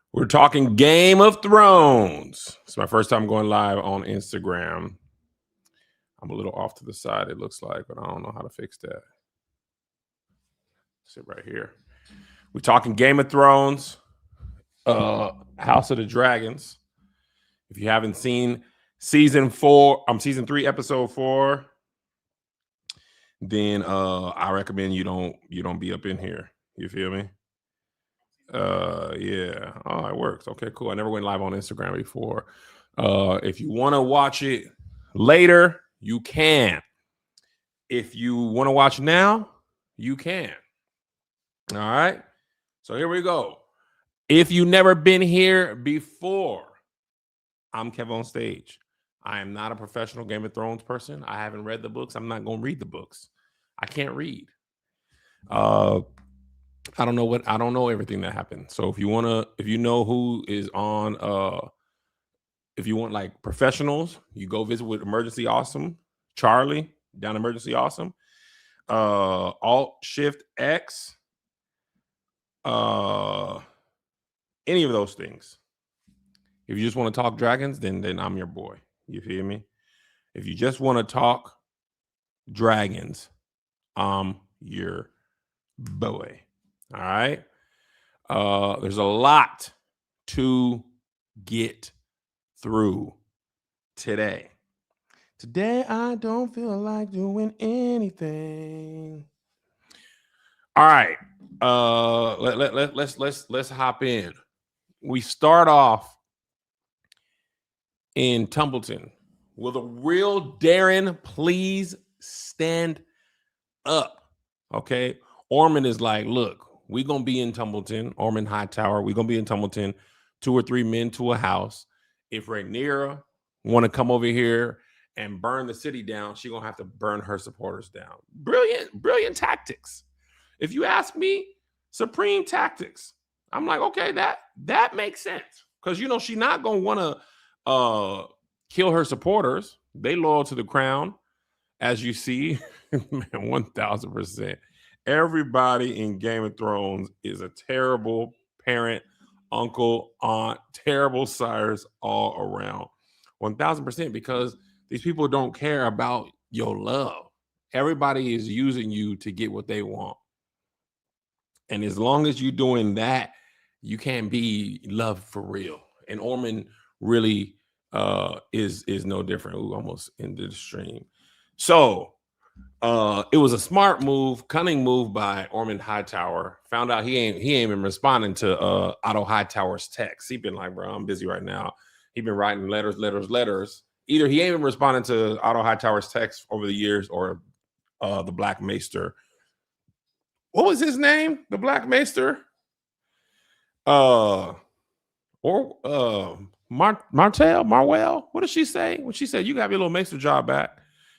We're talking Game of Thrones. It's my first time going live on Instagram. I'm a little off to the side, it looks like, but I don't know how to fix that. Sit right here. We're talking Game of Thrones, House of the Dragons. If you haven't seen season 3, episode 4, then I recommend you don't be up in here. You feel me? Yeah. Oh, it works. Okay, cool. I never went live on Instagram before. If you want to watch it later, you can. If you want to watch now, you can. All right. So here we go. If you've never been here before, I'm Kev on Stage. I am not a professional Game of Thrones person. I haven't read the books. I'm not going to read the books. I can't read. I don't know everything that happened. So if you know who is on, if you want like professionals, you go visit with Emergency Awesome, Charlie down Emergency Awesome, Alt Shift X, any of those things. If you just want to talk dragons, then I'm your boy. You feel me? If you just want to talk dragons, I'm your boy. All right. There's a lot to get through today. Today I don't feel like doing anything. All right. Let's hop in. We start off in Tumbleton. Will the real Daeron please stand up? Okay. Ormund is like, look, we're going to be in Tumbleton, Ormund Hightower. We're going to be in Tumbleton, 2 or 3 men to a house. If Rhaenyra want to come over here and burn the city down, she's going to have to burn her supporters down. Brilliant tactics. If you ask me, supreme tactics. I'm like, okay, that makes sense. Because, she's not going to want to kill her supporters. They loyal to the crown, as you see. Man, 1000%. Everybody in Game of Thrones is a terrible parent, uncle, aunt, terrible sires all around. 1000%, because these people don't care about your love. Everybody is using you to get what they want. And as long as you're doing that, you can't be loved for real. And Ormund really is no different. Ooh, almost ended the stream. So it was a smart move, cunning move by Ormund Hightower. Found out he ain't been responding to Otto Hightower's text. He been like, bro, I'm busy right now. He been writing letters. Either he ain't been responding to Otto Hightower's text over the years, or the Black Maester. What was his name? The Black Maester? Marwell? What did she say? When she said, you got your little Maester job back.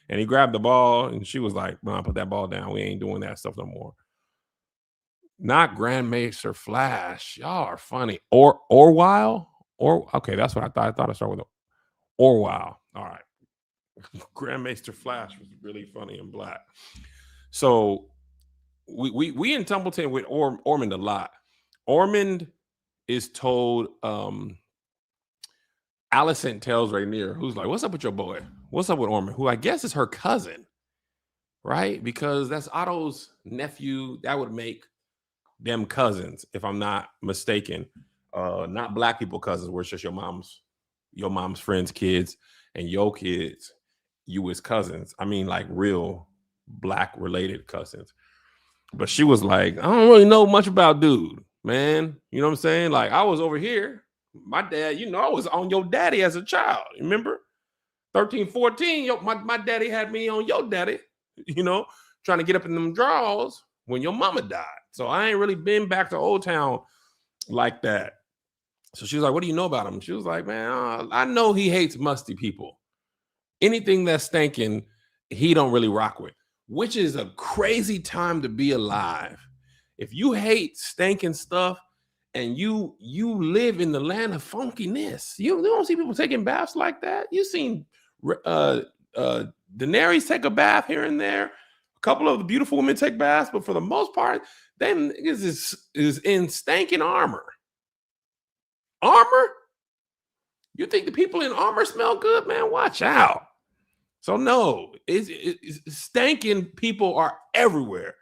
And he grabbed the ball, and she was like, "Mom, put that ball down. We ain't doing that stuff no more." Not Grand Maester Flash. Y'all are funny. Orwell? Okay, that's what I thought. I thought I started with Orwell. All right. Grand Maester Flash was really funny and black. So we in Tumbleton with Ormund a lot. Ormund is told, Alicent tells Rhaenyra, who's like, what's up with your boy? What's up with Ormund? Who I guess is her cousin, right? Because that's Otto's nephew. That would make them cousins, if I'm not mistaken. Not black people cousins, where it's just your mom's friends' kids, and your kids, you as cousins. I mean, like real black related cousins. But she was like, I don't really know much about dude, man. You know what I'm saying? Like, I was over here. My dad, I was on your daddy as a child. Remember? 13, 14, my daddy had me on your daddy, trying to get up in them draws when your mama died. So I ain't really been back to Old Town like that. So she was like, what do you know about him? She was like, man, I know he hates musty people. Anything that's stinking, he don't really rock with, which is a crazy time to be alive. If you hate stinking stuff and you live in the land of funkiness, you don't see people taking baths like that. You seen Daenerys take a bath here and there. A couple of the beautiful women take baths, but for the most part, them niggas is in stinking armor. Armor? You think the people in armor smell good, man? Watch out. So no, it's stinking people are everywhere.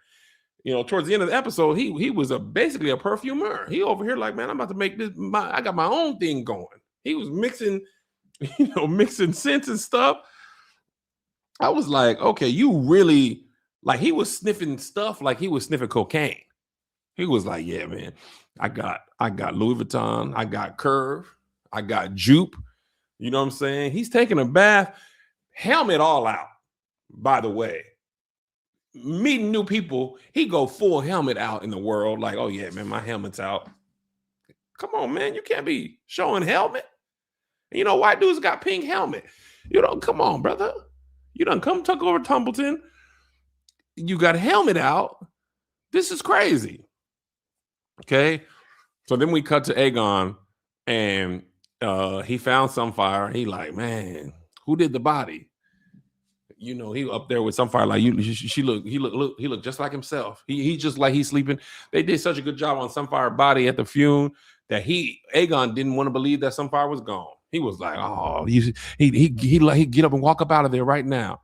Towards the end of the episode, he was basically a perfumer. He over here like, man, I'm about to make this. I got my own thing going. He was mixing, mixing scents and stuff. I was like, okay, you really like. He was sniffing stuff like he was sniffing cocaine. He was like, yeah, man, I got Louis Vuitton, I got Curve, I got Jupe. You know what I'm saying? He's taking a bath, helmet all out. By the way, meeting new people, he go full helmet out in the world. Like, oh yeah, man, my helmet's out. Come on, man, you can't be showing helmet. White dudes got pink helmet. Come on, brother. You done come tuck over Tumbleton. You got a helmet out. This is crazy. Okay. So then we cut to Aegon and he found Sunfire. He like, man, who did the body? He up there with Sunfire. Like he looked just like himself. He just like he's sleeping. They did such a good job on Sunfire body at the funeral that Aegon didn't want to believe that Sunfire was gone. He was like, oh, he get up and walk up out of there right now.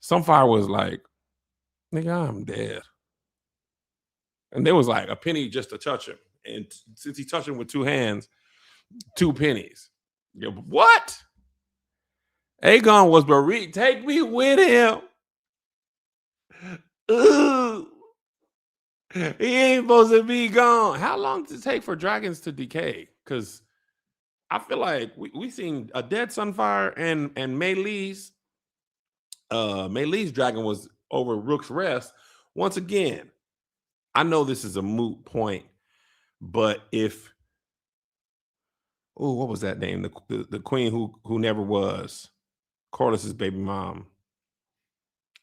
Sunfire was like, nigga, I'm dead. And there was like a penny just to touch him. And since he touched him with 2 hands, 2 pennies. What? Aegon was bereaved. Take me with him. Ooh. He ain't supposed to be gone. How long does it take for dragons to decay? Because I feel like we seen a dead Sunfire and Melee's dragon was over Rook's Rest. Once again, I know this is a moot point, but if what was that name? The queen who never was Corlys's baby mom,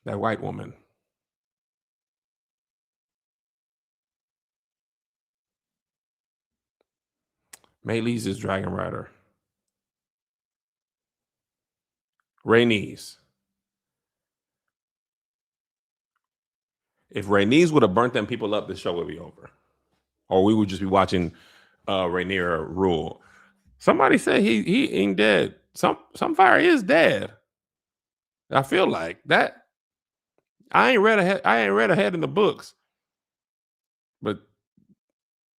that white woman. Melee's is Dragon Rider. Rhaenys. If Rhaenys would have burnt them people up, the show would be over. Or we would just be watching Rhaenyra rule. Somebody said he ain't dead. Sunfire is dead. I feel like that. I ain't read ahead in the books. But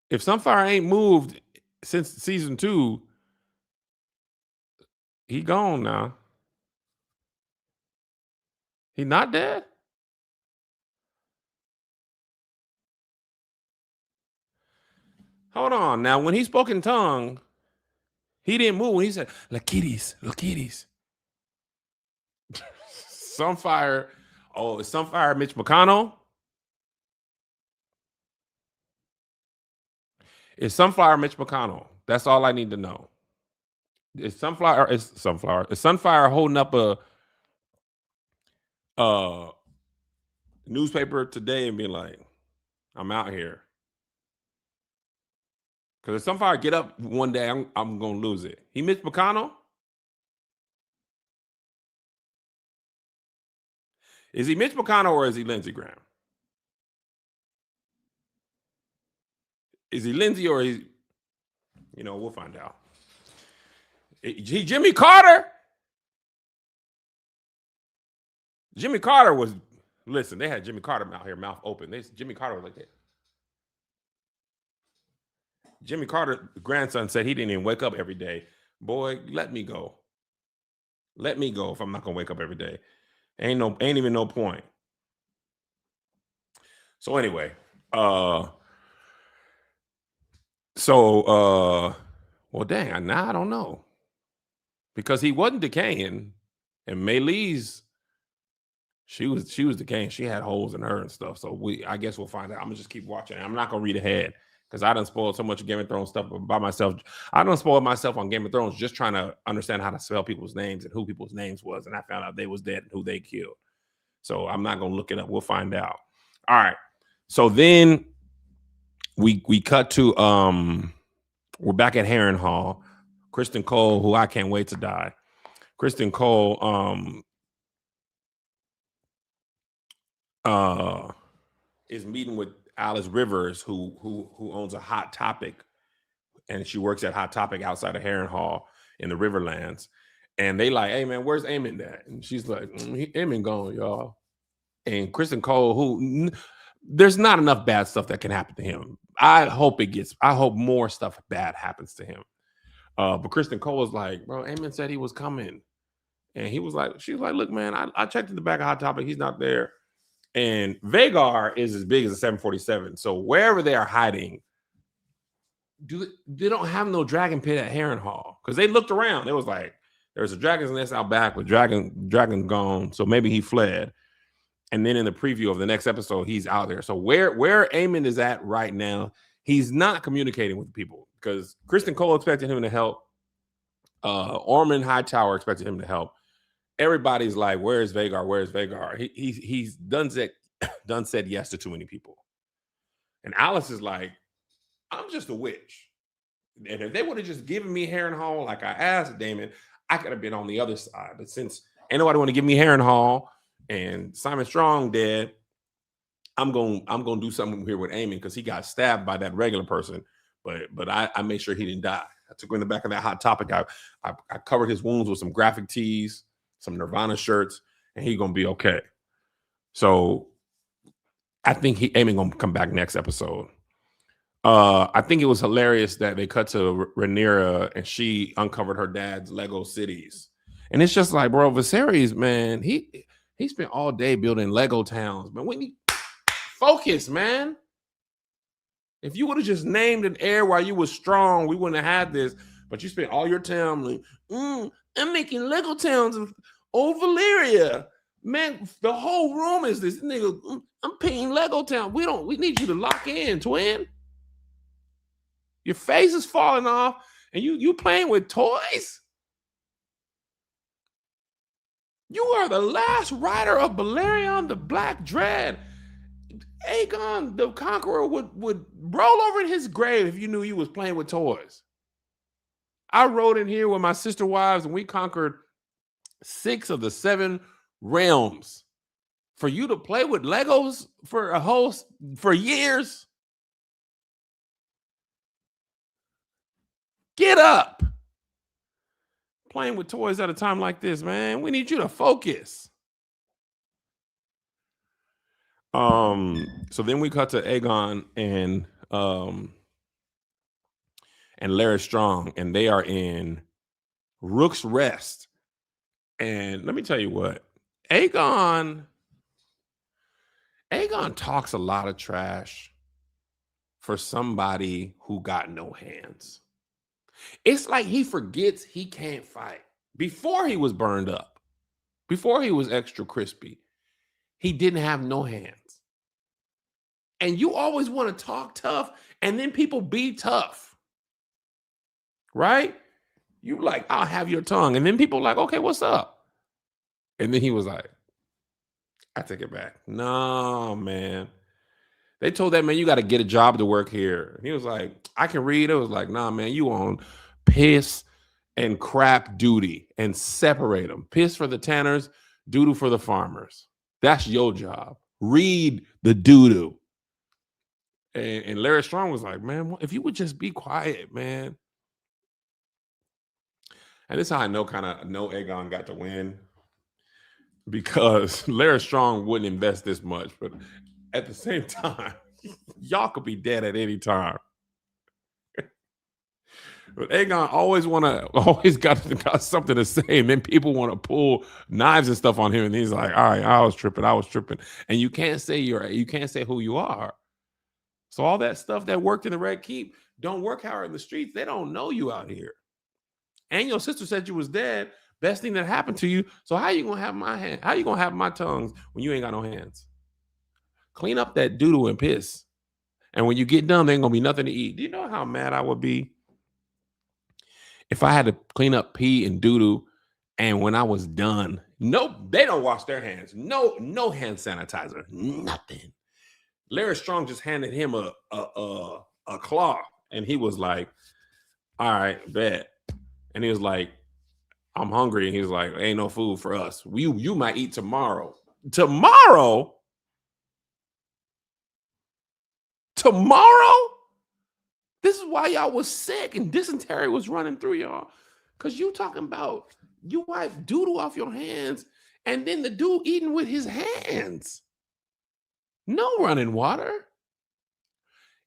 if Sunfire ain't moved since season 2, he gone now. He not dead? Hold on. Now, when he spoke in tongue, he didn't move. When he said, "La kitties, la kitties." Sunfire. Oh, is Sunfire Mitch McConnell? Is Sunfire Mitch McConnell? That's all I need to know. Is Sunfire holding up a newspaper today and being like, I'm out here? Because if Sunfire get up one day, I'm going to lose it. He Mitch McConnell? Is he Mitch McConnell or is he Lindsey Graham? Is he Lindsey or is he, we'll find out. He Jimmy Carter? Jimmy Carter was, listen, they had Jimmy Carter out here, mouth open. Jimmy Carter was like that. Jimmy Carter's grandson said he didn't even wake up every day. Boy, let me go. Let me go if I'm not going to wake up every day. Ain't even no point. So anyway, what Well, dang, now I don't know. Because he wasn't decaying. And Melee's, she was decaying. She had holes in her and stuff. So I guess we'll find out. I'm gonna just keep watching. I'm not gonna read ahead because I done spoiled so much Game of Thrones stuff by myself. I done spoiled myself on Game of Thrones just trying to understand how to spell people's names and who people's names was. And I found out they was dead and who they killed. So I'm not gonna look it up. We'll find out. All right. So then we cut to we're back at Harrenhal. Kristen Cole, who I can't wait to die. Kristen Cole is meeting with Alice Rivers, who owns a Hot Topic, and she works at Hot Topic outside of Harrenhal in the Riverlands. And they like, hey man, where's Aemon at? And she's like, Aemon gone, y'all. And Kristen Cole, who there's not enough bad stuff that can happen to him. I hope more stuff bad happens to him. But Kristen Cole was like, bro, Aemon said he was coming. And she was like, look, man, I checked in the back of Hot Topic. He's not there. And Vhagar is as big as a 747. So wherever they are hiding, they don't have no dragon pit at Harrenhal. Because they looked around. It was like, there's a dragon's nest out back with dragon gone. So maybe he fled. And then in the preview of the next episode, he's out there. So where Aemon is at right now, he's not communicating with people because Kristen Cole expected him to help. Ormund Hightower expected him to help. Everybody's like, where is Vhagar? Where is Vhagar? He's done said yes to too many people. And Alice is like, I'm just a witch. And if they would have just given me Harrenhal like I asked Daemon, I could have been on the other side. But since ain't nobody want to give me Harrenhal and Simon Strong dead, I'm gonna do something here with Aemon because he got stabbed by that regular person. But I made sure he didn't die. I took him in the back of that Hot Topic. I covered his wounds with some graphic tees, some Nirvana shirts, and he's gonna be okay. So I think Aemon gonna come back next episode. I think it was hilarious that they cut to Rhaenyra and she uncovered her dad's Lego cities. And it's just like, bro, Viserys, man, he spent all day building Lego towns. Man, we need focus, man. If you would have just named an heir while you were strong, we wouldn't have had this. But you spent all your time like, I'm making Lego towns of old Valyria. Man, the whole room is this nigga. I'm painting Lego town. We need you to lock in, twin. Your face is falling off, and you playing with toys? You are the last rider of Balerion the Black Dread. Aegon the Conqueror would roll over in his grave if you knew you was playing with toys. I rode in here with my sister wives, and we conquered 6 of the 7 realms. For you to play with Legos for years? Get up. Playing with toys at a time like this, man. We need you to focus. So then we cut to Aegon and Larry Strong, and they are in Rook's Rest. And let me tell you what, Aegon talks a lot of trash for somebody who got no hands. It's like he forgets he can't fight. Before he was burned up, before he was extra crispy, he didn't have no hands. And you always want to talk tough, and then people be tough. Right? You like, I'll have your tongue. And then people like, okay, what's up? And then he was like, I take it back. No, man. They told that man, you got to get a job to work here. He was like, I can read. It was like, nah, man, you on piss and crap duty and separate them. Piss for the tanners, doo-doo for the farmers. That's your job. Read the doo-doo. And Larry Strong was like, man, if you would just be quiet, man. And this is how I know Aegon got to win. Because Larry Strong wouldn't invest this much. But at the same time, y'all could be dead at any time. But Aegon always got something to say, and then people want to pull knives and stuff on him, and he's like, all right, I was tripping. And you can't say who you are. So all that stuff that worked in the Red Keep, don't work hard in the streets, they don't know you out here. And your sister said you was dead. Best thing that happened to you. So how you gonna have my hand? How you gonna have my tongues when you ain't got no hands? Clean up that doodle and piss. And when you get done, there ain't gonna be nothing to eat. Do you know how mad I would be if I had to clean up pee and doodle, and when I was done, nope, they don't wash their hands. No hand sanitizer, nothing. Larry Strong just handed him a claw, and he was like, "All right, bet." And he was like, "I'm hungry," and he was like, "Ain't no food for us. You might eat tomorrow." Tomorrow? This is why y'all was sick and dysentery was running through y'all. Because you talking about you wipe doodle off your hands and then the dude eating with his hands. No running water.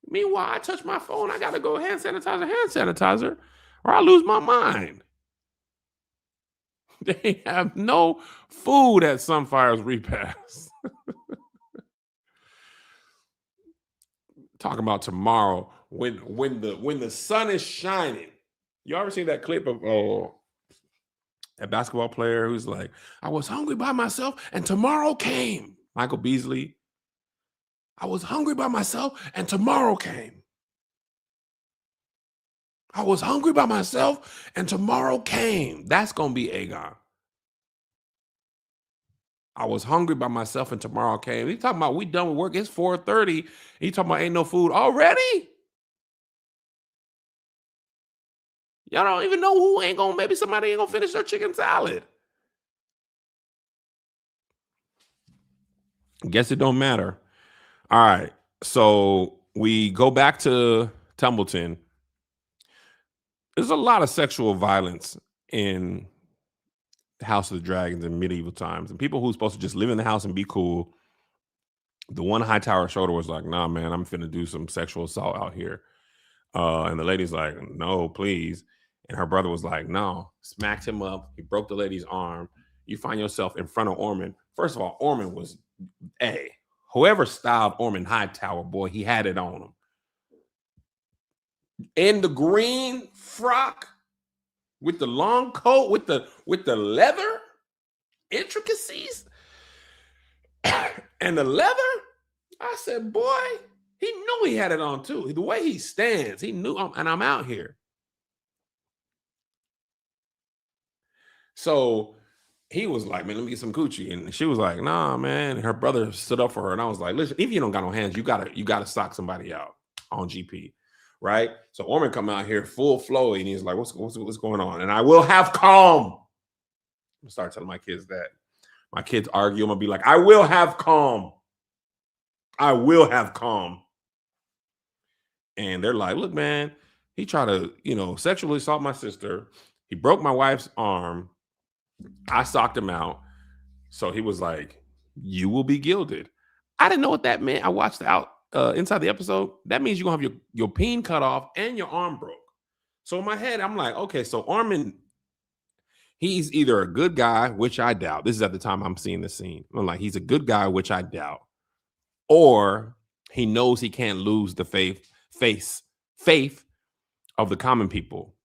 Meanwhile, I touch my phone. I got to go hand sanitizer, or I lose my mind. They have no food at Sunfire's repast. Talking about tomorrow when the sun is shining. You ever seen that clip of a basketball player who's like, "I was hungry by myself and tomorrow came." Michael Beasley. I was hungry by myself and tomorrow came. I was hungry by myself and tomorrow came. That's going to be Aegon. I was hungry by myself and tomorrow came. He talking about we done with work. It's 4:30. He talking about ain't no food already. Y'all don't even know who ain't gonna, maybe somebody ain't gonna finish their chicken salad. Guess it don't matter. All right. So we go back to Tumbleton. There's a lot of sexual violence in House of the Dragons in medieval times. And people who's supposed to just live in the house and be cool. The one Hightower shoulder was like, "Nah, man, I'm finna do some sexual assault out here." And the lady's like, "No, please." And her brother was like, "No," smacked him up. He broke the lady's arm. You find yourself in front of Ormund. First of all, Ormund was, whoever styled Ormund Hightower, boy, he had it on him. In the green frock with the long coat, with the leather intricacies and the leather. I said, boy, he knew he had it on too. The way he stands, he knew, and I'm out here. So he was like, "Man, let me get some coochie." And she was like, "Nah, man." And her brother stood up for her. And I was like, "Listen, if you don't got no hands, you gotta sock somebody out on GP." Right? So Ormond come out here full flow, and he's like, what's going on? And I will have calm. I'm start telling my kids that. My kids argue, I'm gonna be like, I will have calm. I will have calm. And they're like, "Look, man, he tried to, sexually assault my sister. He broke my wife's arm. I socked him out." So he was like, "You will be gilded." I didn't know what that meant. I watched inside the episode. That means you're gonna have your peen cut off and your arm broke. So in my head, I'm like, okay, so Ormond, he's either a good guy, which I doubt. This is at the time I'm seeing the scene. I'm like, he's a good guy, which I doubt. Or he knows he can't lose the faith of the common people.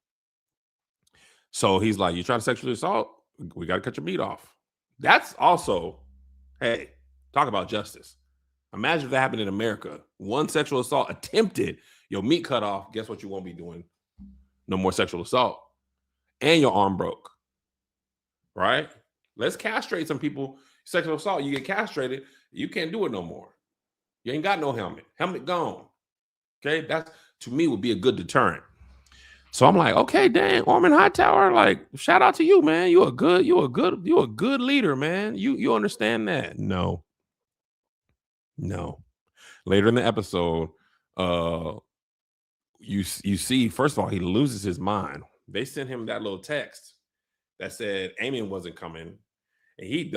So he's like, "You try to sexually assault, we got to cut your meat off." That's also, hey, talk about justice. Imagine if that happened in America. One sexual assault attempted, your meat cut off. Guess what you won't be doing? No more sexual assault. And your arm broke. Right? Let's castrate some people. Sexual assault, you get castrated, you can't do it no more. You ain't got no helmet. Helmet gone. Okay? That, to me, would be a good deterrent. So I'm like, okay, dang, Ormond Hightower, like, shout out to you, man. You're a good leader, man. You understand that? No. Later in the episode, you see, first of all, he loses his mind. They sent him that little text that said Aemon wasn't coming, and he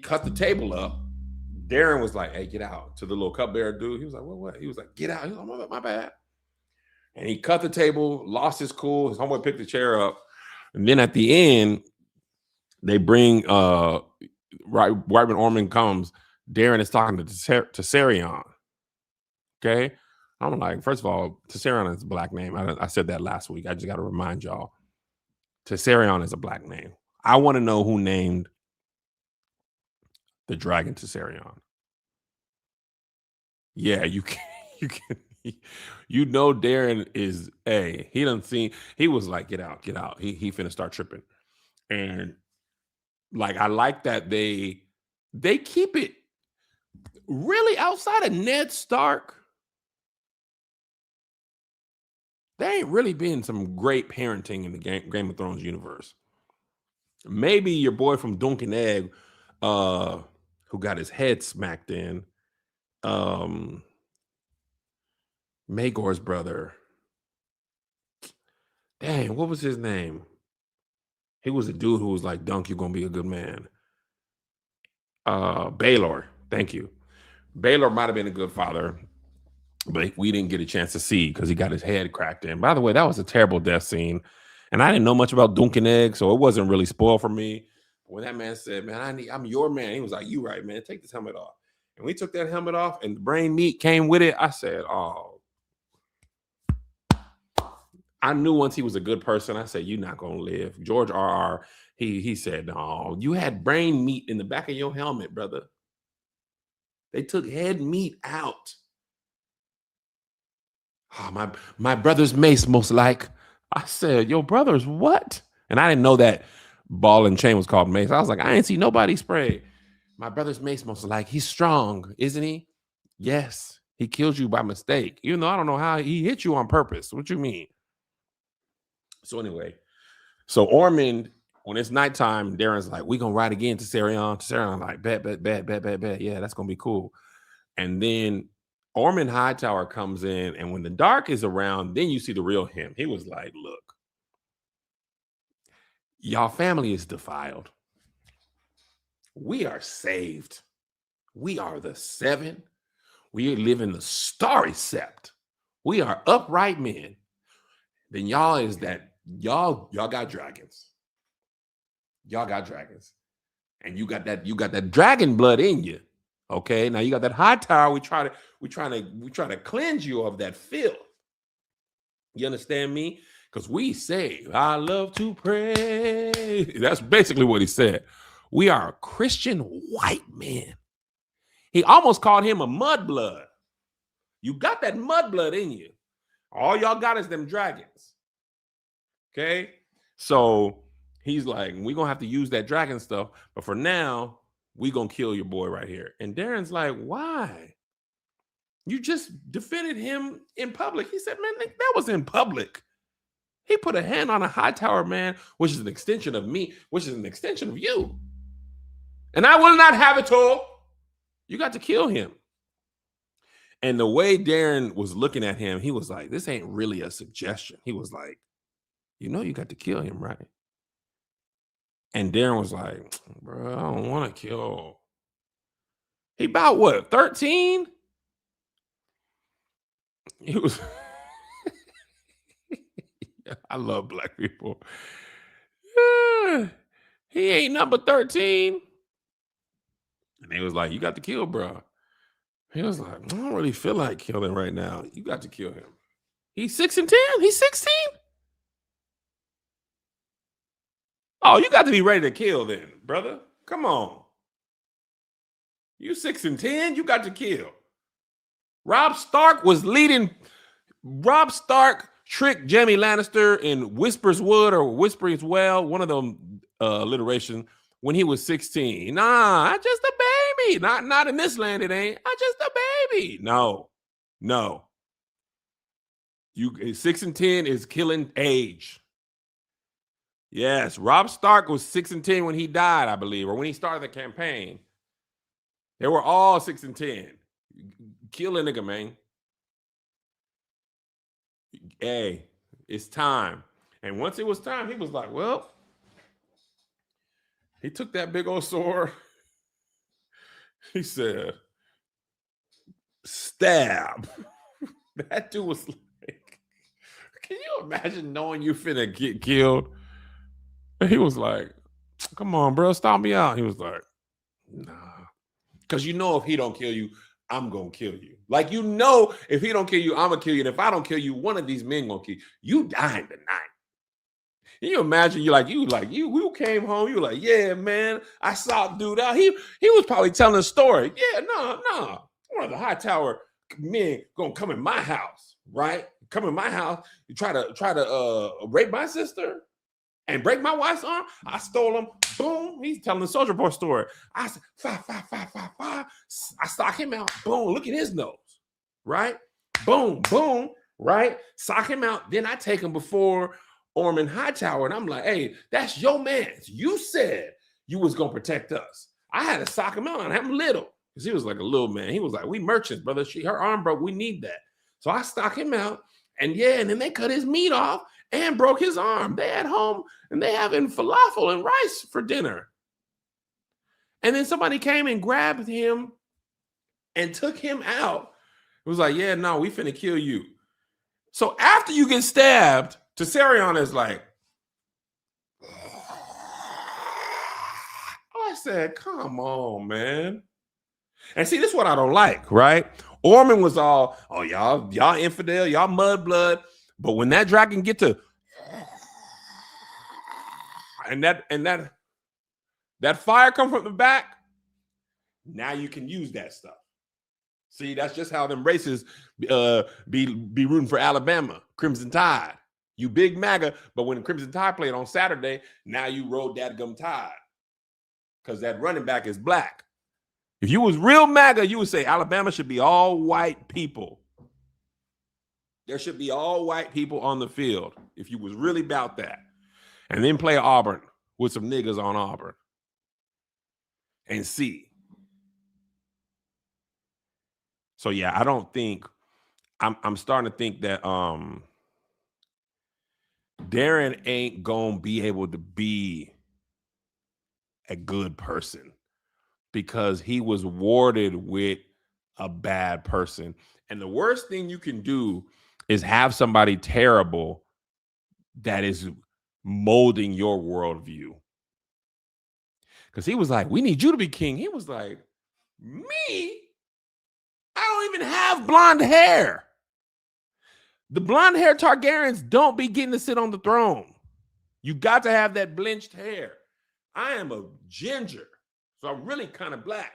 cut the table up. Daeron was like, "Hey, get out," to the little cupbearer dude. He was like, "What?" He was like, "Get out." He was like, "My bad." And he cut the table, lost his cool. His homeboy picked the chair up. And then at the end, they bring, right when Ormond comes, Daeron is talking to Sarion. Okay? I'm like, first of all, Tessarion is a black name. I said that last week. I just got to remind y'all. Tessarion is a black name. I want to know who named the dragon Tessarion. Yeah, you can. You can. You know, Daeron is he done seen. He was like, get out, get out. He finna start tripping, and like I like that they keep it really outside of Ned Stark. There ain't really been some great parenting in the Game of Thrones universe. Maybe your boy from Dunk and Egg, who got his head smacked in, Maegor's brother. Dang, what was his name? He was a dude who was like, Dunk, you're gonna be a good man. Baelor, thank you. Baelor might have been a good father, but we didn't get a chance to see because he got his head cracked in. By the way, that was a terrible death scene. And I didn't know much about Dunk and Egg, so it wasn't really spoiled for me. When that man said, man, I'm your man, he was like, you right, man, take this helmet off. And we took that helmet off and the brain meat came with it. I said, oh. I knew once he was a good person, I said, you're not going to live. George R.R., he said, no, you had brain meat in the back of your helmet, brother. They took head meat out. Oh, my brother's mace, most like. I said, your brother's what? And I didn't know that ball and chain was called mace. I was like, I ain't see nobody spray. My brother's mace, most like. He's strong, isn't he? Yes. He killed you by mistake. Even though I don't know how he hit you on purpose. What you mean? So anyway, so Ormond, when it's nighttime, Daeron's like, we gonna ride again to Tessarion. Tessarion like, bet. Yeah, that's gonna be cool. And then Ormond Hightower comes in, and when the dark is around, then you see the real him. He was like, look, y'all family is defiled. We are saved. We are the seven. We live in the starry sept. We are upright men. Then y'all is that y'all got dragons. Y'all got dragons. And you got that dragon blood in you. Okay. Now you got that Hightower. We try to cleanse you of that filth. You understand me? Because we say, I love to pray. That's basically what he said. We are Christian white men. He almost called him a mudblood. You got that mudblood in you. All y'all got is them dragons. Okay? So he's like, we're going to have to use that dragon stuff. But for now, we're going to kill your boy right here. And Daeron's like, why? You just defended him in public. He said, man, that was in public. He put a hand on a Hightower man, which is an extension of me, which is an extension of you. And I will not have it all. You got to kill him. And the way Daeron was looking at him, he was like, this ain't really a suggestion. He was like, you know you got to kill him, right? And Daeron was like, bro, I don't want to kill. He about what, 13? He was... I love black people. He ain't number 13. And they was like, you got to kill, bro. He was like, I don't really feel like killing right now. You got to kill him. He's 6 and 10? He's 16? Oh, you got to be ready to kill then, brother. Come on. You 6 and 10? You got to kill. Robb Stark was leading. Robb Stark tricked Jaime Lannister in Whisper's Wood or Whisper's Well, one of them alliteration, when he was 16. Nah, I just a baby. Not in this land, it ain't. I just a baby. No. You 6 and 10 is killing age. Yes, Robb Stark was 6 and 10 when he died, I believe, or when he started the campaign. They were all 6 and 10. Kill a nigga, man. Hey, it's time. And once it was time, he was like, well, he took that big old sword. He said, stab. That dude was like, can you imagine knowing you finna get killed? And he was like, come on, bro, stop me out. He was like, nah. Because you know if he don't kill you, I'm going to kill you. Like, you know, if he don't kill you, I'm going to kill you. And if I don't kill you, one of these men going to kill you. You dying tonight. Can you imagine you came home, you were like, yeah, man, I saw dude out. He was probably telling a story. Yeah, no. One of the high tower men gonna come in my house, right? Come in my house, you try to rape my sister and break my wife's arm. I stole him. Boom. He's telling the Soldier Boy story. I said, five. I sock him out. Boom. Look at his nose. Right? Boom. Right? Sock him out. Then I take him before Ormond Hightower, and I'm like, hey, that's your man. You said you was gonna protect us. I had to sock him out, and I'm little. Because he was like a little man. He was like, we merchants, brother. Her arm broke. We need that. So I stock him out. And then they cut his meat off and broke his arm. They at home and they having falafel and rice for dinner. And then somebody came and grabbed him and took him out. It was like, yeah, no, we finna kill you. So after you get stabbed, Tessarion is like, I said, come on, man. And see, this is what I don't like, right? Ormond was all, oh, y'all infidel, y'all mudblood. But when that dragon get to, and that fire come from the back, now you can use that stuff. See, that's just how them races be rooting for Alabama, Crimson Tide. You big MAGA, but when Crimson Tide played on Saturday, now you rode that gum Tide because that running back is black. If you was real MAGA, you would say Alabama should be all white people. There should be all white people on the field if you was really about that. And then play Auburn with some niggas on Auburn and see. So yeah, I don't think I'm starting to think that Daeron ain't gonna be able to be a good person because he was warded with a bad person. And the worst thing you can do is have somebody terrible that is molding your worldview. Because he was like, we need you to be king. He was like, me? I don't even have blonde hair. The blonde hair Targaryens don't be getting to sit on the throne. You got to have that bleached hair. I am a ginger, so I'm really kind of black.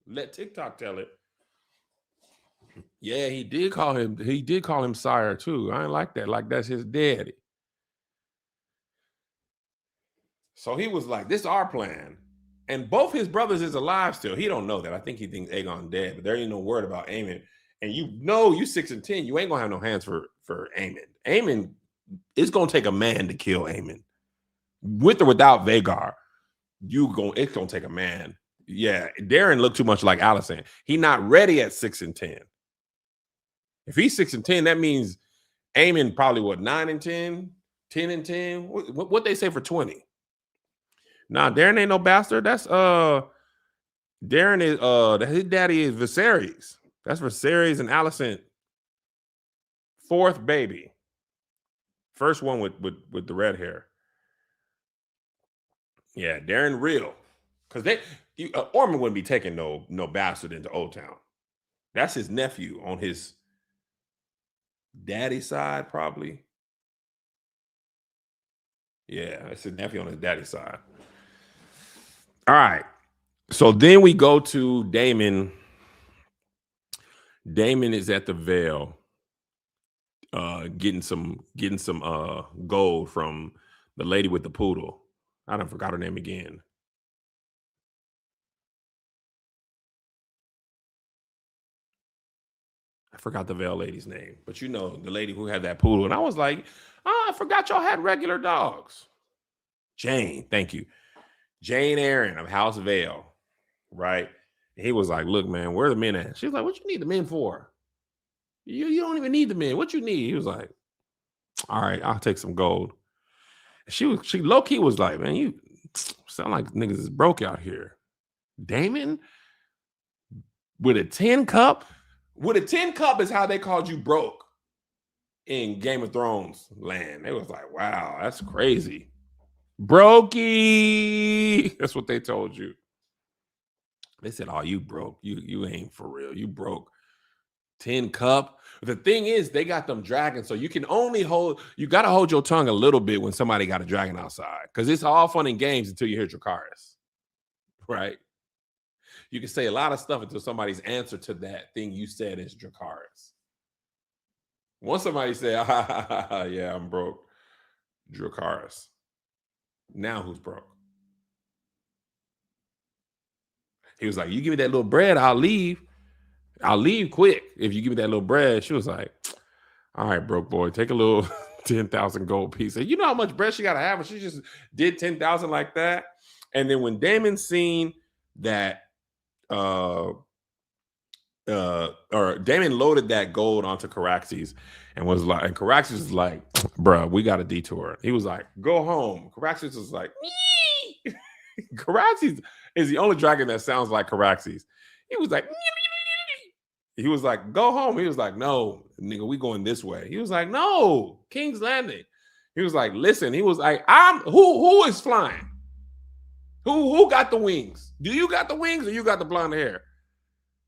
Let TikTok tell it. Yeah, he did call him sire too. I ain't like that. Like that's his daddy. So he was like, this is our plan. And both his brothers is alive still. He don't know that. I think he thinks Aegon dead, but there ain't no word about Aemon. And you know you 6 and 10, you ain't gonna have no hands for Aemon. Aemon, it's gonna take a man to kill Aemon. With or without Vhagar, it's gonna take a man. Yeah, Daeron looked too much like Alicent. He not ready at 6 and 10. If he's 6 and 10, that means Aemon probably what 9 and 10, 10 and 10. What they say for 20? Nah, Daeron ain't no bastard. That's Daeron is his daddy is Viserys. That's Viserys and Alicent. 4th baby. First one with the red hair. Yeah, Daeron real. Because Ormond wouldn't be taking no bastard into Old Town. That's his nephew on his daddy side, probably. Yeah, that's his nephew on his daddy side. All right. So then we go to Daemon. Daemon is at the Vale, getting some gold from the lady with the poodle. I done forgot her name again. I forgot the Vale lady's name, but you know the lady who had that poodle. And I was like, I forgot y'all had regular dogs. Jane, thank you. Jane Aaron of House Vale, right? He was like, look, man, where are the men at? She was like, what you need the men for? You don't even need the men. What you need? He was like, all right, I'll take some gold. She low-key was like, man, you sound like niggas is broke out here. Daemon with a 10 cup? With a 10 cup is how they called you broke in Game of Thrones land. It was like, wow, that's crazy. Brokey. That's what they told you. They said, "Oh, you broke. You ain't for real. You broke 10 cup." The thing is, they got them dragons, so you can only you got to hold your tongue a little bit when somebody got a dragon outside, because it's all fun and games until you hear Dracarys, right? You can say a lot of stuff until somebody's answer to that thing you said is Dracarys. Once somebody say, "Yeah, I'm broke," Dracarys. Now who's broke? He was like, "You give me that little bread, I'll leave. I'll leave quick if you give me that little bread." She was like, "All right, broke boy, take a little 10,000 gold piece." And you know how much bread she got to have, and she just did 10,000 like that. And then when Daemon seen that, or Daemon loaded that gold onto Caraxes and was like, and Caraxes was like, "Bruh, we got a detour." He was like, "Go home." Caraxes was like, "Nee." Caraxes is the only dragon that sounds like Caraxes. He was like, he was like, "Go home." He was like, "No, nigga, we going this way." He was like, "No, King's Landing." He was like, "Listen." He was like, who is flying? Who got the wings? Do you got the wings or you got the blonde hair?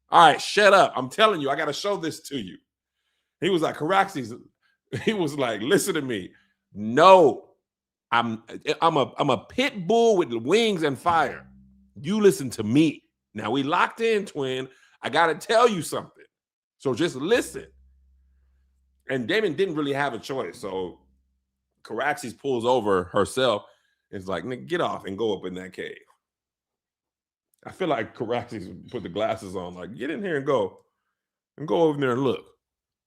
All right, shut up. I'm telling you, I got to show this to you. He was like, Caraxes. He was like, "Listen to me. No, I'm a pit bull with wings and fire. You listen to me. Now we locked in, twin. I got to tell you something. So just listen." And Daemon didn't really have a choice. So Caraxes pulls over herself and is like, "Nigga, get off and go up in that cave." I feel like Caraxes put the glasses on, like, "Get in here and go over there and look.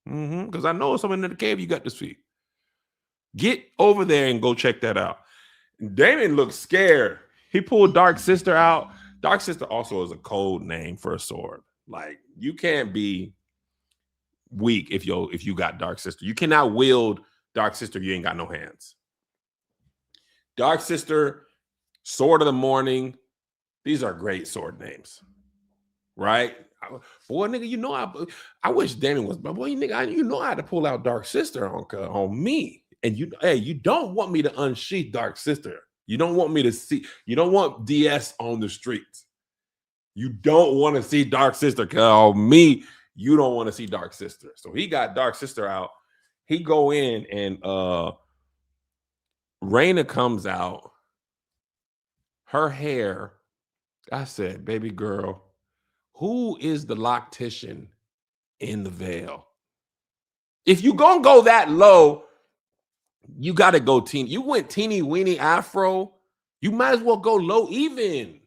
Because I know something in the cave you got to see. Get over there and go check that out." Daemon looked scared. He pulled Dark Sister out. Dark Sister also is a code name for a sword. Like, you can't be weak if you got Dark Sister. You cannot wield Dark Sister. You ain't got no hands. Dark Sister, Sword of the Morning. These are great sword names, right? Boy, nigga, you know I wish Daemon was, but boy, nigga, you know I had to pull out Dark Sister on me. And you don't want me to unsheath Dark Sister. You don't want me to see. You don't want DS on the streets. You don't want to see Dark Sister. Me, you don't want to see Dark Sister. So he got Dark Sister out. He go in and Rhaena comes out. Her hair. I said, "Baby girl, who is the loctician in the veil?" If you gonna go that low, you got to go teeny. You went teeny weeny afro. You might as well go low even.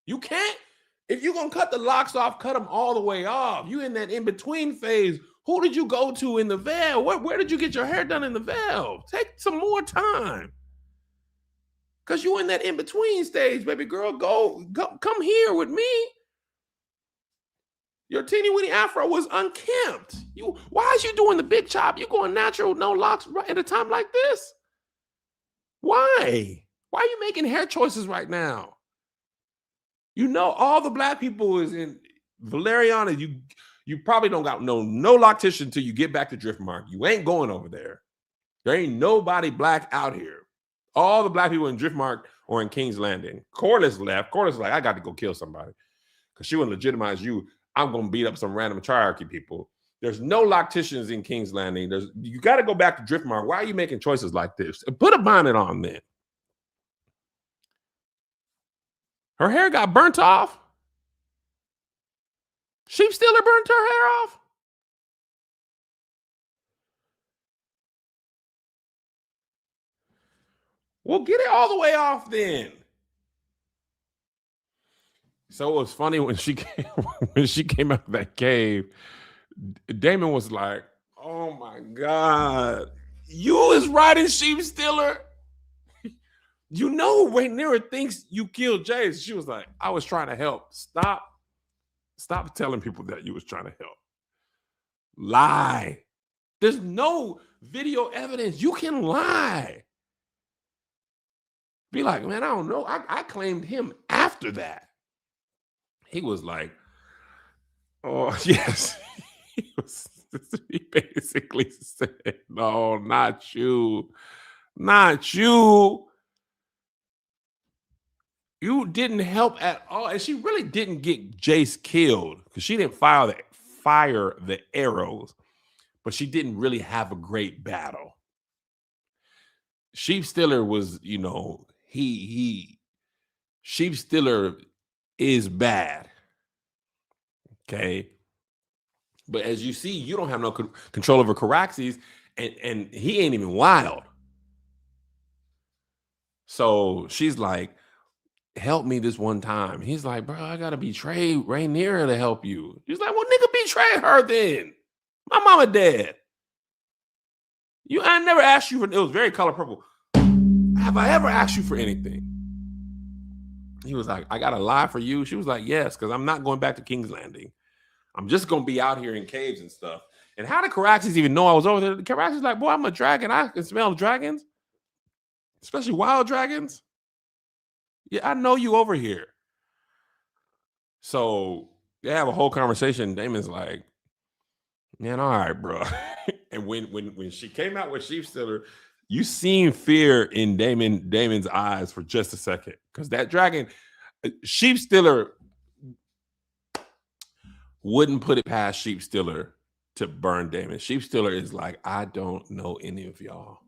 You can't. If you're going to cut the locks off, cut them all the way off. You in that in-between phase. Who did you go to in the veil? Where did you get your hair done in the veil? Take some more time. Because you in that in-between stage, baby girl. Go, come here with me. Your teeny weeny afro was unkempt. Why is you doing the big chop? You're going natural, no locks right at a time like this. Why? Why are you making hair choices right now? You know, all the black people is in Valeriana. You probably don't got no loctician until you get back to Driftmark. You ain't going over there. There ain't nobody black out here. All the black people in Driftmark or in King's Landing. Corliss left. Corliss like, "I got to go kill somebody because she wouldn't legitimize you. I'm going to beat up some random triarchy people." There's no locticians in King's Landing. You got to go back to Driftmark. Why are you making choices like this? Put a bonnet on then. Her hair got burnt off. Sheep Stealer burnt her hair off. Well, get it all the way off then. So it was funny when she came out of that cave. Daemon was like, "Oh my God, you is riding Sheep Stealer." You know, Rhaenyra thinks you killed Jace. She was like, "I was trying to help. Stop telling people that you was trying to help. Lie. There's no video evidence. You can lie. Be like, man, I don't know. I claimed him after that." He was like, "Oh, yes." He basically said, "No, not you. Not you." You didn't help at all. And she really didn't get Jace killed because she didn't fire the arrows, but she didn't really have a great battle. Sheep Stealer was, Sheep Stealer is bad. Okay. But as you see, you don't have no control over Caraxes, and he ain't even wild. So she's like, help me this one time. He's like, bro, I gotta betray Rhaenyra to help you. She's like, well, nigga, betray her then. My mama dead. I never asked you for, it was very color purple. Have I ever asked you for anything? He was like, I gotta lie for you. She was like, yes, because I'm not going back to King's Landing. I'm just gonna be out here in caves and stuff. And how did Caraxes even know I was over there? Caraxes like, boy, I'm a dragon. I can smell dragons, especially wild dragons. Yeah, I know you over here. So they have a whole conversation. Daemon's like, man, all right, bro. And when she came out with Sheep Stealer, you seen fear in Daemon's eyes for just a second. Because that dragon, Sheep Stealer wouldn't put it past Sheep Stealer to burn Daemon. Sheep Stealer is like, I don't know any of y'all.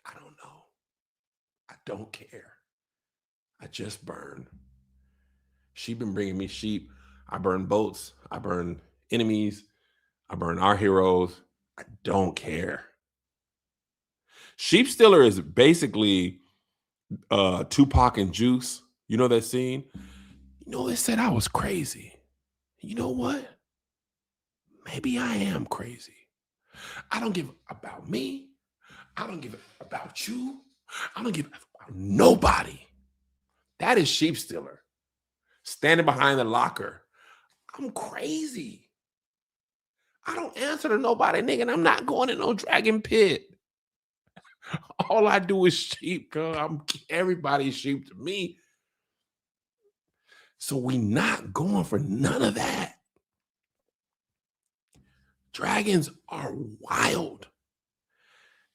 I don't know. I don't care. I just burn. She been bringing me sheep. I burn boats. I burn enemies. I burn our heroes. I don't care. Sheep Stealer is basically Tupac and Juice. You know that scene? They said I was crazy. You know what? Maybe I am crazy. I don't give about me. I don't give about you. I don't give about nobody. That is Sheep Stealer. Standing behind the locker. I'm crazy. I don't answer to nobody, nigga, and I'm not going in no dragon pit. All I do is sheep, cuz everybody's sheep to me. So we not going for none of that. Dragons are wild.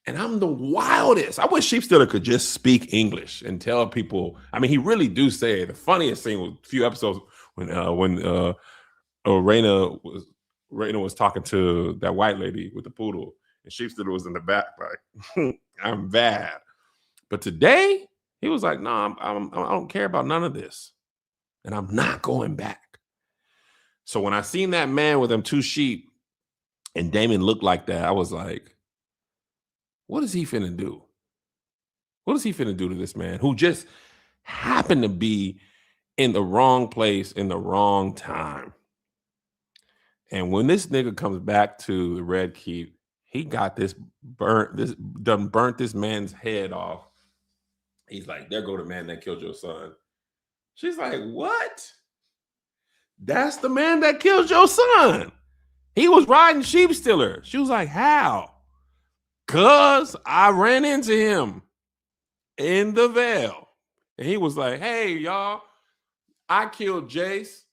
And I'm the wildest. I wish Sheep Stealer could just speak English and tell people. I mean, he really do say it. The funniest thing was a few episodes when Rhaena was talking to that white lady with the poodle, and Sheep Stealer was in the back like, I'm bad. But today, he was like, no, I don't care about none of this. And I'm not going back. So when I seen that man with them two sheep and Daemon looked like that, I was like, what is he finna do? What is he finna do to this man who just happened to be in the wrong place in the wrong time? And when this nigga comes back to the Red Keep, he got burnt this man's head off. He's like, there go the man that killed your son. She's like, what? That's the man that killed your son. He was riding Sheep Stealer. She was like, how? Cause I ran into him in the Vale. And he was like, hey, y'all, I killed Jace.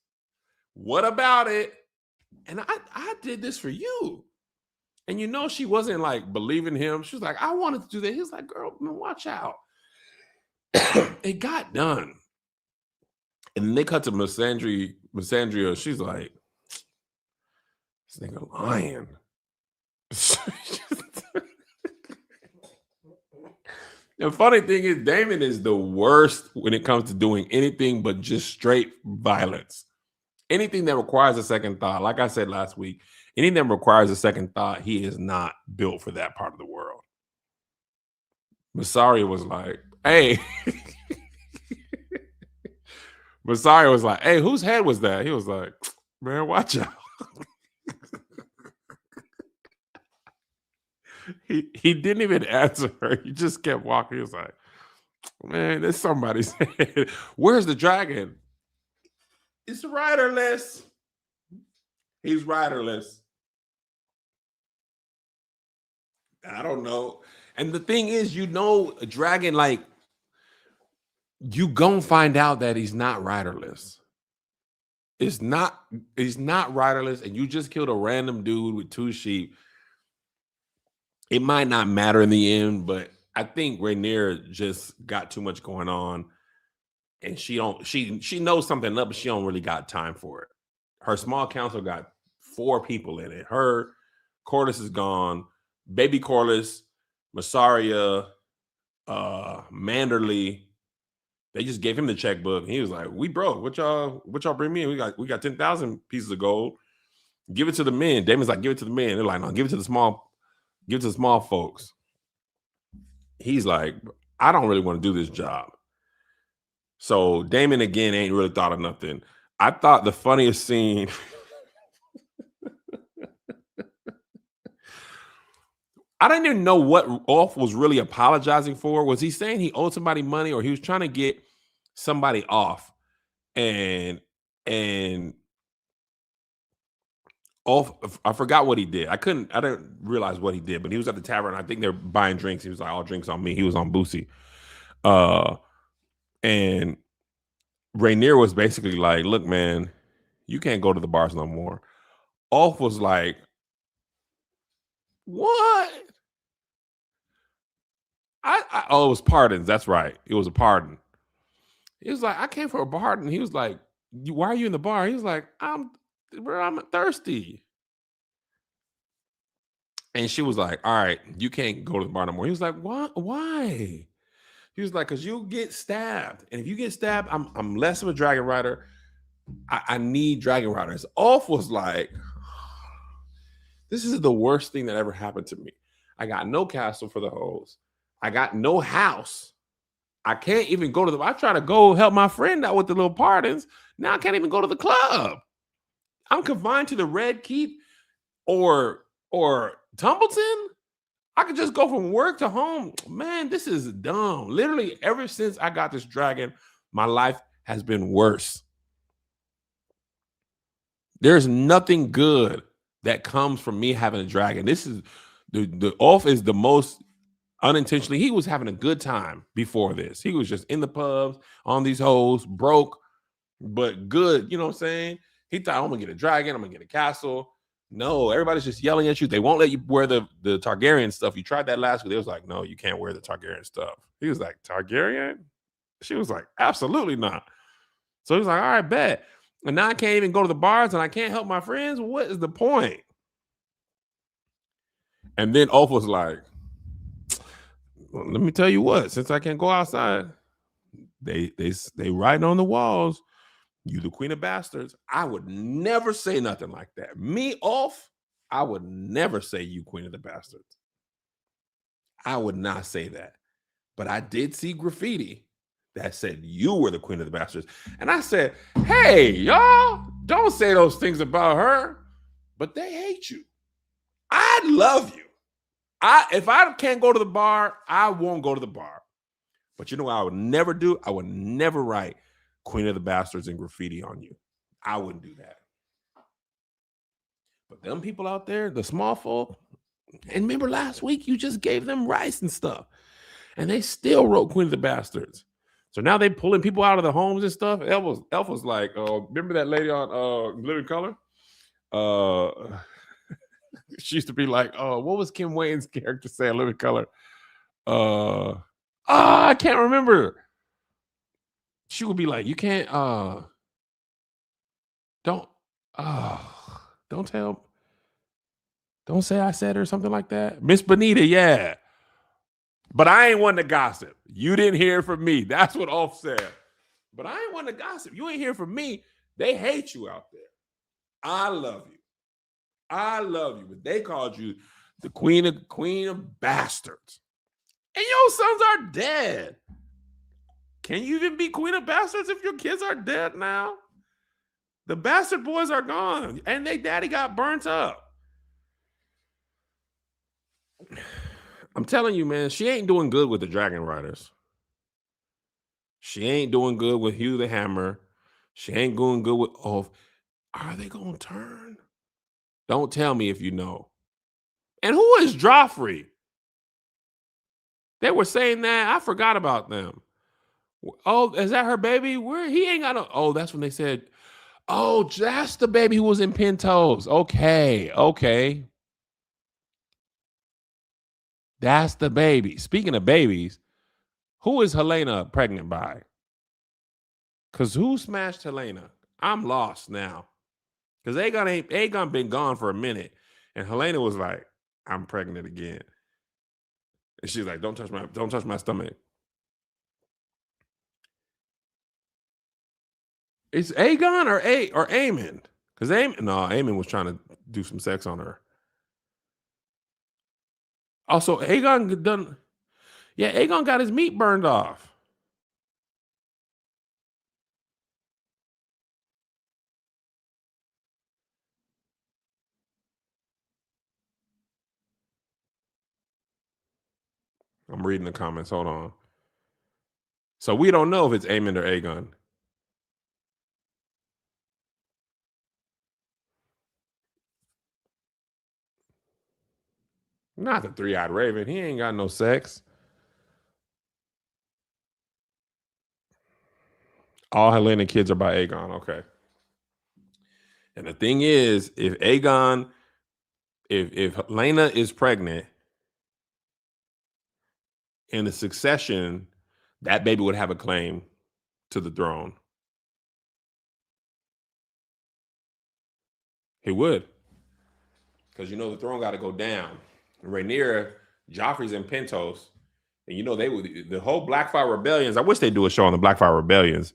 What about it? And I did this for you. And she wasn't like believing him. She was like, I wanted to do that. He was like, girl, watch out. It got done. And then they cut to Missandria. She's like, this nigga lying. The funny thing is, Daemon is the worst when it comes to doing anything but just straight violence. Anything that requires a second thought, like I said last week, anything that requires a second thought, he is not built for that part of the world. Mysaria was like, hey. Mysaria was like, hey, whose head was that? He was like, man, watch out. He didn't even answer her. He just kept walking. He was like, man, there's somebody's head. Where's the dragon? It's riderless. He's riderless. I don't know. And the thing is, a dragon, like, you gonna find out that he's not riderless. He's not riderless, and you just killed a random dude with two sheep. It might not matter in the end, but I think Rhaenyra just got too much going on, and she knows something up, but she don't really got time for it. Her small council got 4 people in it. Her Corlys is gone, baby Corlys, Massaria, Manderly. They just gave him the checkbook. And he was like, "We broke. What y'all bring me in? We got 10,000 pieces of gold. Give it to the men." Damon's like, "Give it to the men." They're like, "No, give it to the small folks." He's like, "I don't really want to do this job." So Daemon again ain't really thought of nothing. I thought the funniest scene. I didn't even know what Ulf was really apologizing for. Was he saying he owed somebody money, or he was trying to get somebody off? And Ulf, I forgot what he did. I didn't realize what he did, but he was at the tavern. I think they're buying drinks. He was like, "All drinks on me." He was on Boosie. And Rhaenyra was basically like, "Look, man, you can't go to the bars no more." Ulf was like, "What?" It was pardons. That's right. It was a pardon. He was like, "I came for a pardon." He was like, "Why are you in the bar?" He was like, I'm thirsty." And she was like, "All right, you can't go to the bar no more." He was like, "What? Why?" He was like, "Because you'll get stabbed. And if you get stabbed, I'm less of a dragon rider. I need dragon riders." Ulf was like, "This is the worst thing that ever happened to me. I got no castle for the hoes. I got no house. I can't even go to I try to go help my friend out with the little pardons. Now I can't even go to the club. I'm confined to the Red Keep or Tumbleton. I could just go from work to home. Man, this is dumb. Literally, ever since I got this dragon, my life has been worse. There's nothing good that comes from me having a dragon. This is the Ulf is the most unintentionally. He was having a good time before this. He was just in the pubs on these hoes, broke, but good. You know what I'm saying? He thought, "I'm gonna get a dragon. I'm gonna get a castle." No, everybody's just yelling at you. They won't let you wear the Targaryen stuff. You tried that last week. They was like, "No, you can't wear the Targaryen stuff." He was like, "Targaryen?" She was like, "Absolutely not." So he was like, "All right, bet." And now I can't even go to the bars and I can't help my friends. What is the point? And then Ulf was like, "Well, let me tell you what, since I can't go outside, they writing on the walls, you the queen of bastards." I would never say nothing like that. Me, Ulf, I would never say you queen of the bastards. I would not say that. But I did see graffiti that said you were the queen of the bastards. And I said, "Hey, y'all, don't say those things about her." But they hate you. I love you. If I can't go to the bar, I won't go to the bar. But you know what I would never do? I would never write "Queen of the Bastards" and graffiti on you. I wouldn't do that. But them people out there, the small folk, and remember last week you just gave them rice and stuff, and they still wrote "Queen of the Bastards." So now they pulling people out of the homes and stuff. Elf was like, remember that lady on Living Color? She used to be like, what was Kim Wayne's character say on Living Color? I can't remember. She would be like, "You can't, don't don't say I said," or something like that. Miss Bonita, yeah. But I ain't one to gossip. You didn't hear from me. That's what Ulf said. But I ain't one to gossip. You ain't hear from me. They hate you out there. I love you. I love you. But they called you the queen of bastards. And your sons are dead. Can you even be queen of bastards if your kids are dead now? The bastard boys are gone. And they daddy got burnt up. I'm telling you, man, she ain't doing good with the Dragon Riders. She ain't doing good with Hugh the Hammer. She ain't doing good with Ulf. Are they going to turn? Don't tell me if you know. And who is Joffrey? They were saying that. I forgot about them. Oh, is that her baby? Where he ain't got no. Oh, that's when they said, "Oh, that's the baby who was in Pintos." Okay. That's the baby. Speaking of babies, who is Helena pregnant by? Because who smashed Helena? I'm lost now. Because Aegon been gone for a minute. And Helena was like, I'm pregnant again. And she's like, don't touch my stomach. It's Aegon or Aemon? Because Aemon was trying to do some sex on her. Also, Aegon done. Yeah, Aegon got his meat burned off. I'm reading the comments. Hold on. So we don't know if it's Aemon or Aegon. Not the three-eyed raven. He ain't got no sex. All Helena kids are by Aegon. Okay. And the thing is, if Helena is pregnant in the succession, that baby would have a claim to the throne. He would. Because the throne got to go down. Rhaenyra, Joffrey's and Pentos. And they would the whole Blackfire Rebellions. I wish they do a show on the Blackfire Rebellions.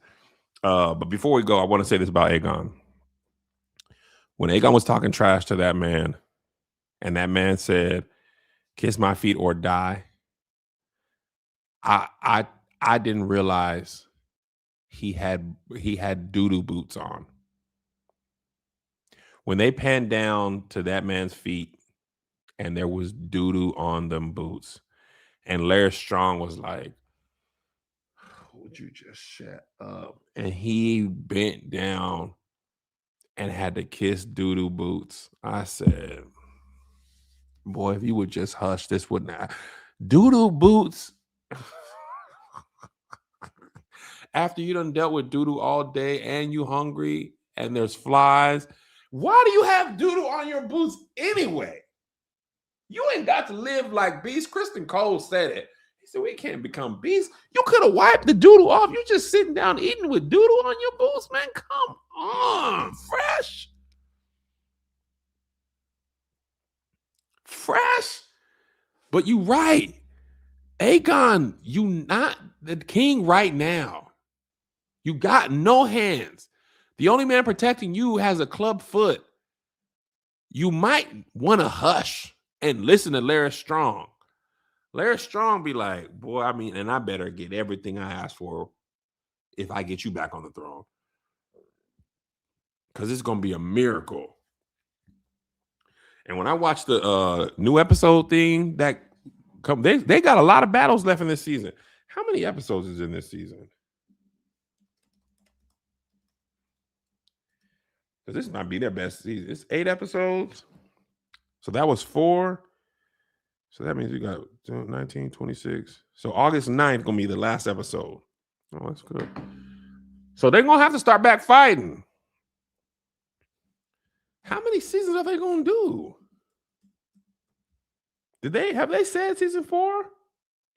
But before we go, I want to say this about Aegon. When Aegon was talking trash to that man, and that man said, "Kiss my feet or die," I didn't realize he had doo-doo boots on. When they panned down to that man's feet and there was doo-doo on them boots, and Larry Strong was like, would you just shut up? And he bent down and had to kiss doo-doo boots. I said, boy, if you would just hush, this would not. Doo-doo boots. After you done dealt with doo-doo all day and you hungry and there's flies, why do you have doo-doo on your boots anyway? You ain't got to live like beasts. Kristen Cole said it. He said, we can't become beasts. You could have wiped the doo-doo off. You just sitting down eating with doo-doo on your boots, man. Come on. Fresh. But you right. Aegon, you not the king right now. You got no hands. The only man protecting you has a club foot. You might want to hush and listen to Larry Strong. Larry Strong be like, boy, and I better get everything I asked for if I get you back on the throne. Because it's going to be a miracle. And when I watch the new episode thing, they got a lot of battles left in this season. How many episodes is in this season? Because this might be their best season. It's 8 episodes. So that was 4. So that means we got 19, 26. So August 9th going to be the last episode. Oh, that's good. So they're going to have to start back fighting. How many seasons are they going to do? Have they said season 4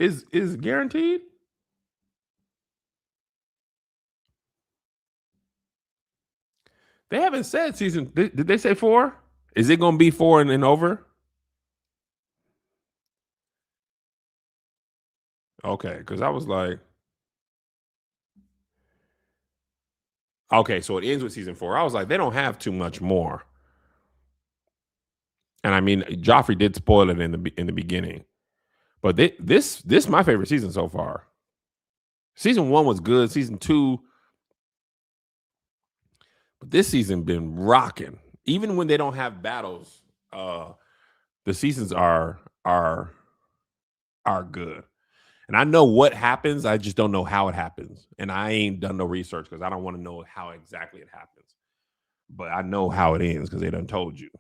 is guaranteed? They haven't said season. Did they say 4? Is it going to be 4 and over? Okay, because I was like, okay, so it ends with season 4. I was like, they don't have too much more. And Joffrey did spoil it in the beginning, but this is my favorite season so far. Season 1 was good. Season 2, but this season been rocking. Even when they don't have battles, the seasons are good. And I know what happens. I just don't know how it happens. And I ain't done no research because I don't want to know how exactly it happens. But I know how it ends because they done told you.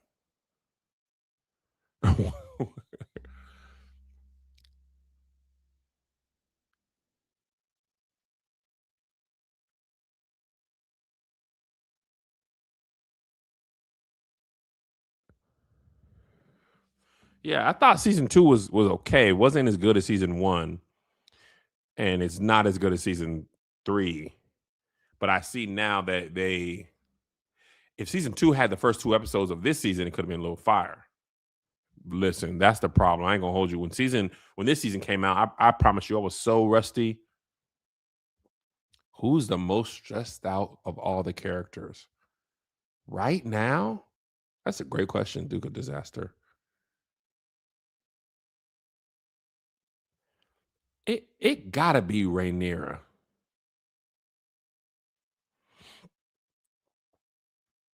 Yeah, I thought season 2 was okay. It wasn't as good as season 1, and it's not as good as season 3. But I see now that if season 2 had the first 2 episodes of this season, it could have been a little fire. Listen, that's the problem. I ain't gonna hold you. When this season came out, I promise you, I was so rusty. Who's the most stressed out of all the characters right now? That's a great question, Duke of Disaster. It gotta be Rhaenyra.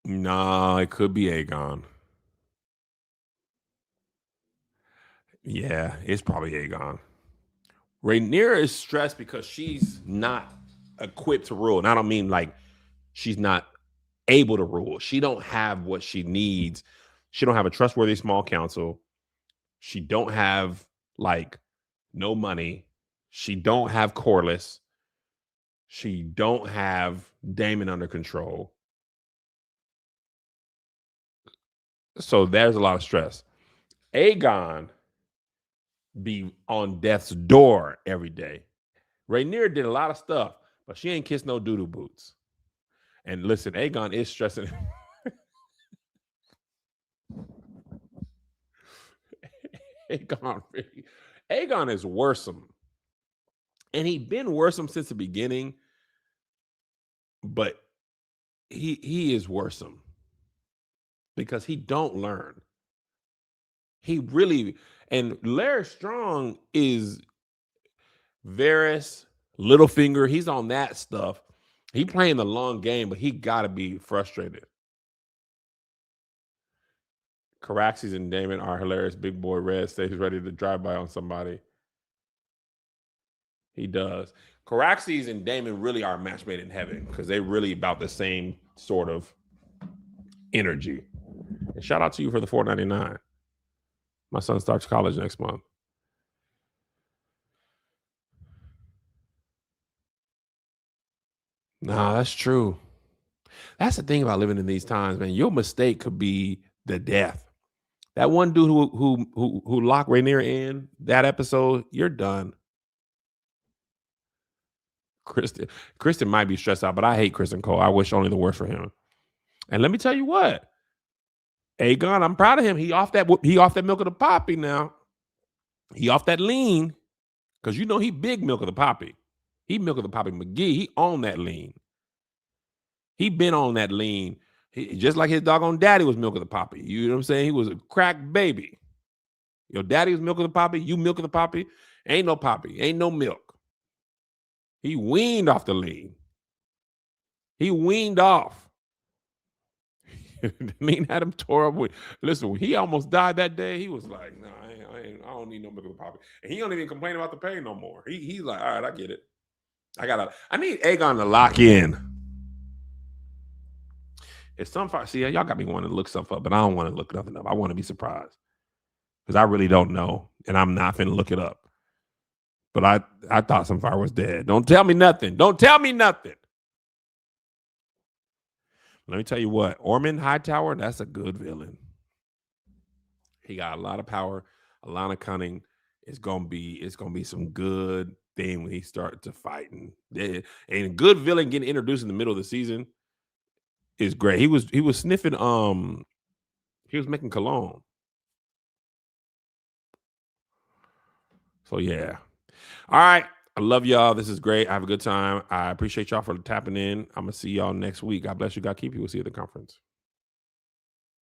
No, it could be Aegon. Yeah, it's probably Aegon. Rhaenyra is stressed because she's not equipped to rule. And I don't mean like she's not able to rule. She don't have what she needs. She don't have a trustworthy small council. She don't have like no money. She don't have Corlys. She don't have Daemon under control. So there's a lot of stress. Aegon be on death's door every day. Rhaenyra did a lot of stuff, but she ain't kissed no doodoo boots. And listen, Aegon is stressing. Aegon is worrisome. And he's been worrisome since the beginning, but he is worrisome because he don't learn. He really, and Larry Strong is Varys, Littlefinger. He's on that stuff. He playing the long game, but he got to be frustrated. Caraxes and Daemon are hilarious. Big boy Red stays ready to drive by on somebody. He does. Caraxes and Daemon really are a match made in heaven because they really about the same sort of energy. And shout out to you for the $4.99. My son starts college next month. No, that's true. That's the thing about living in these times, man. Your mistake could be the death. That one dude who locked Rhaenyra in that episode, you're done. Kristen might be stressed out, but I hate Kristen Cole. I wish only the worst for him. And let me tell you what, Aegon, I'm proud of him. He off that milk of the poppy now. He off that lean because you know he big milk of the poppy. He milk of the poppy McGee. He on that lean. He been on that lean. Just like his doggone daddy was milk of the poppy. You know what I'm saying? He was a crack baby. Your daddy was milk of the poppy. You milk of the poppy. Ain't no poppy. Ain't no milk. He weaned off the lean. He weaned off. Lean had him tore up with. Listen, when he almost died that day, he was like, "No, I don't need no milk of the poppy." And he don't even complain about the pain no more. He's like, "All right, I get it. I need Aegon to lock in." If some see, y'all got me wanting to look stuff up, but I don't want to look nothing up. I want to be surprised because I really don't know, and I'm not finna look it up. But I thought Sunfire was dead. Don't tell me nothing. Don't tell me nothing. Let me tell you what, Ormond Hightower, that's a good villain. He got a lot of power, a lot of cunning. It's gonna be some good thing when he starts to fight. And a good villain getting introduced in the middle of the season is great. He was sniffing he was making cologne. So yeah. All right. I love y'all. This is great. I have a good time. I appreciate y'all for tapping in. I'm gonna see y'all next week. God bless you. God keep you. We'll see you at the conference.